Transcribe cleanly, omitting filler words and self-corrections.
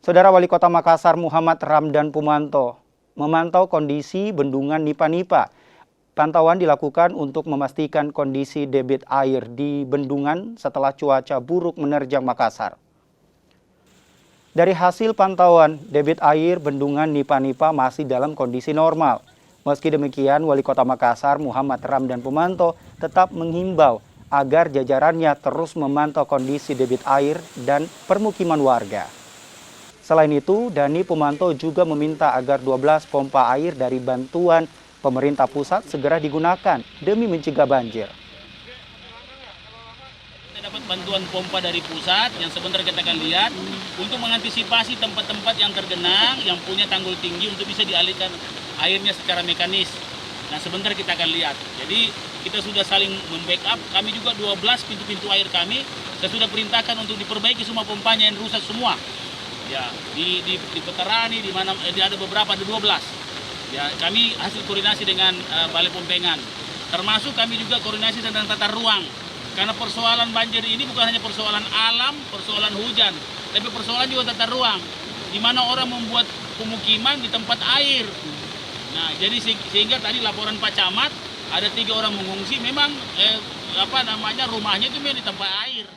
Saudara Wali Kota Makassar Muhammad Ramdan Pumanto memantau kondisi bendungan Nipa-Nipa. Pantauan dilakukan untuk memastikan kondisi debit air di bendungan setelah cuaca buruk menerjang Makassar. Dari hasil pantauan, debit air bendungan Nipa-Nipa masih dalam kondisi normal. Meski demikian, Wali Kota Makassar Muhammad Ramdan Pumanto tetap menghimbau agar jajarannya terus memantau kondisi debit air dan permukiman warga. Selain itu, Dhani Pumanto juga meminta agar 12 pompa air dari bantuan pemerintah pusat segera digunakan demi mencegah banjir. Kita dapat bantuan pompa dari pusat yang sebentar kita akan lihat untuk mengantisipasi tempat-tempat yang tergenang, yang punya tanggul tinggi untuk bisa dialihkan airnya secara mekanis. Nah, sebentar kita akan lihat. Jadi kita sudah saling membackup. Kami juga 12 pintu-pintu air kami saya sudah perintahkan untuk diperbaiki semua pompanya yang rusak semua. Ya, di Petarani, di mana ada beberapa, ada 12. Ya, kami hasil koordinasi dengan Balai Pompengan. Termasuk kami juga koordinasi tentang tata ruang. Karena persoalan banjir ini bukan hanya persoalan alam, persoalan hujan, tapi persoalan juga tata ruang. Di mana orang membuat pemukiman di tempat air. Nah, jadi sehingga tadi laporan Pak Camat ada 3 orang mengungsi, memang rumahnya itu memang di tempat air.